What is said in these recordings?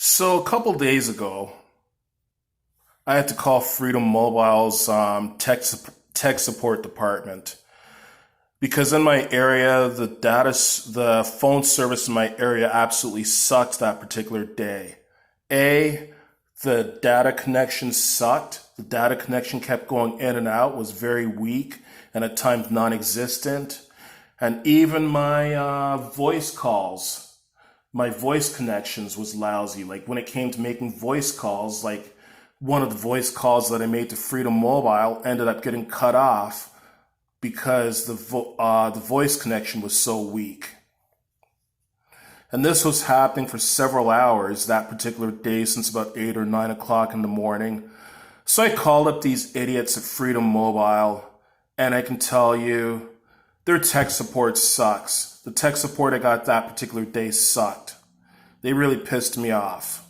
So a couple days ago, I had to call Freedom Mobile's tech support department because in my area, the phone service in my area absolutely sucked that particular day. A, the data connection sucked. The data connection kept going in and out, was very weak, and at times non-existent. And even my voice connections was lousy. Like when it came to making voice calls, like one of the voice calls that I made to Freedom Mobile ended up getting cut off because the voice connection was so weak. And this was happening for several hours that particular day, since about 8 or 9 o'clock in the morning. So I called up these idiots at Freedom Mobile, and I can tell you, their tech support sucks. The tech support I got that particular day sucked. They really pissed me off.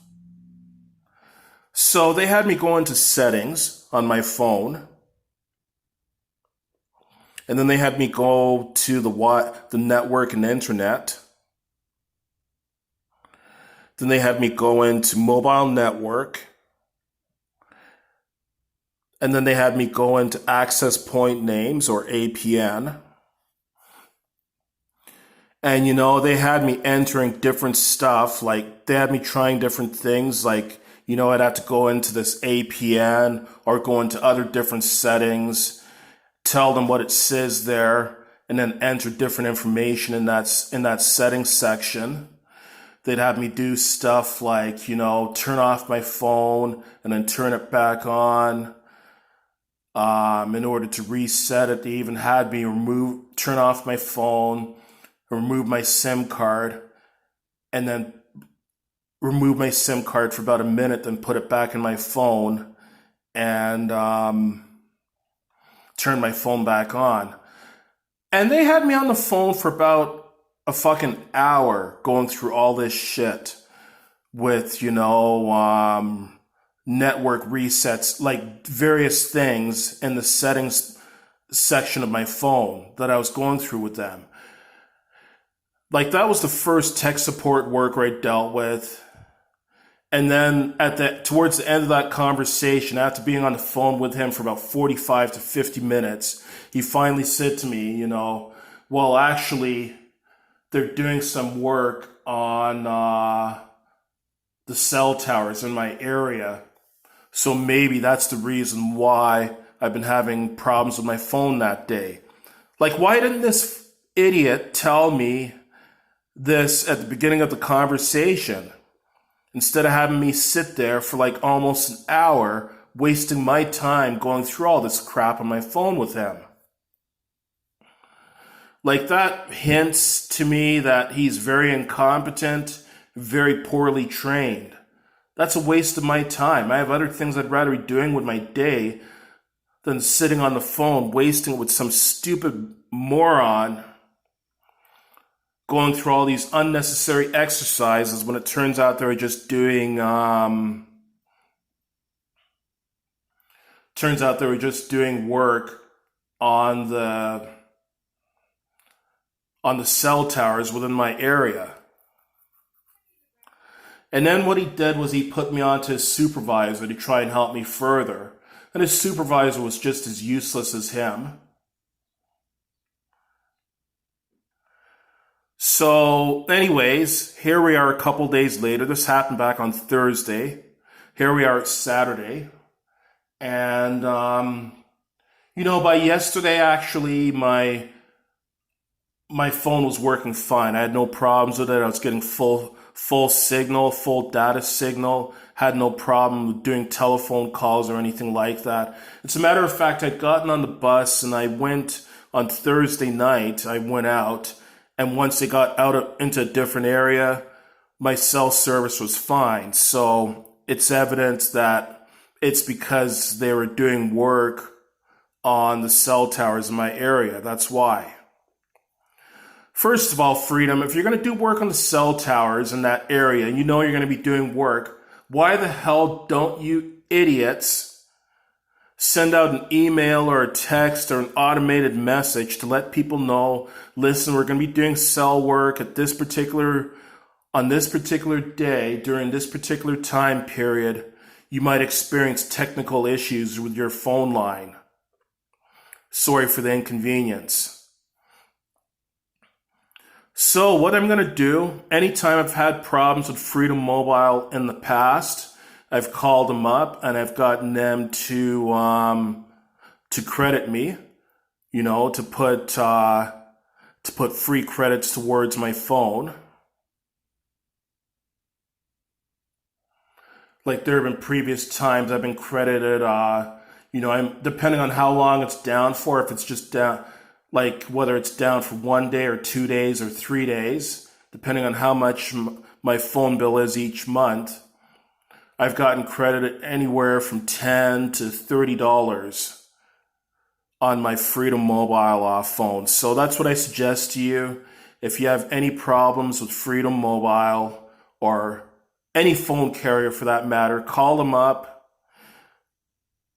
So they had me go into settings on my phone, and then they had me go to the network and internet. Then they had me go into mobile network, and then they had me go into access point names, or APN. And, they had me entering different stuff. Like, they had me trying different things. Like, I'd have to go into this APN or go into other different settings, tell them what it says there, and then enter different information in that settings section. They'd have me do stuff like, turn off my phone and then turn it back on. In order to reset it, they even had me turn off my phone, remove my SIM card, and then remove my SIM card for about a minute, then put it back in my phone and turn my phone back on. And they had me on the phone for about a fucking hour going through all this shit with, network resets, like various things in the settings section of my phone that I was going through with them. Like, that was the first tech support worker I dealt with. And then towards the end of that conversation, after being on the phone with him for about 45 to 50 minutes, he finally said to me, well, actually, they're doing some work on the cell towers in my area. So maybe that's the reason why I've been having problems with my phone that day. Like, why didn't this idiot tell me this at the beginning of the conversation, instead of having me sit there for like almost an hour, wasting my time going through all this crap on my phone with him? Like, that hints to me that he's very incompetent, very poorly trained. That's a waste of my time. I have other things I'd rather be doing with my day than sitting on the phone, wasting it with some stupid moron going through all these unnecessary exercises when it turns out they were just doing work on the cell towers within my area. And then what he did was he put me on to his supervisor to try and help me further. And his supervisor was just as useless as him. So anyways, here we are a couple days later. This happened back on Thursday. Here we are at Saturday. And, by yesterday, actually, my phone was working fine. I had no problems with it. I was getting full signal, full data signal. Had no problem doing telephone calls or anything like that. As a matter of fact, I'd gotten on the bus and I went on Thursday night. I went out, and once I got out into a different area, my cell service was fine. So it's evident that it's because they were doing work on the cell towers in my area. That's why. First of all, Freedom, if you're going to do work on the cell towers in that area, and you're going to be doing work, why the hell don't you idiots send out an email or a text or an automated message to let people know, listen, we're going to be doing cell work at this particular On this particular day, during this particular time period, you might experience technical issues with your phone line. Sorry for the inconvenience. So what I'm going to do, anytime I've had problems with Freedom Mobile in the past, I've called them up and I've gotten them to credit me, to put free credits towards my phone. Like there have been previous times I've been credited, I'm depending on how long it's down for, if it's just down, like whether it's down for 1 day or 2 days or 3 days, depending on how much my phone bill is each month. I've gotten credited anywhere from $10 to $30 on my Freedom Mobile phone. So that's what I suggest to you. If you have any problems with Freedom Mobile or any phone carrier for that matter, call them up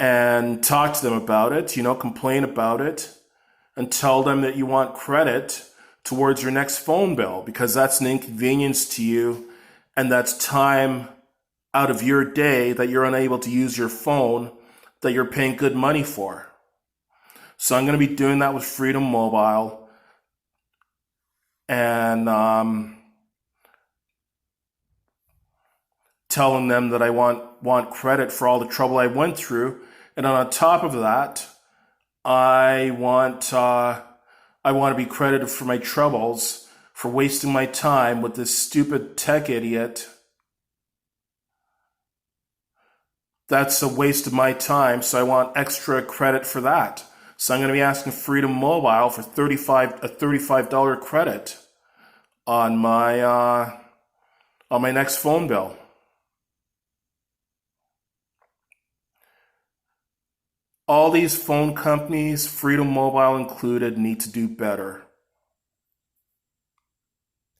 and talk to them about it, complain about it, and tell them that you want credit towards your next phone bill because that's an inconvenience to you and that's time out of your day that you're unable to use your phone that you're paying good money for. So I'm going to be doing that with Freedom Mobile and telling them that I want credit for all the trouble I went through, and on top of that, I want to be credited for my troubles for wasting my time with this stupid tech idiot. That's a waste of my time, so I want extra credit for that. So I'm going to be asking Freedom Mobile for a $35 credit on my next phone bill. All these phone companies, Freedom Mobile included, need to do better.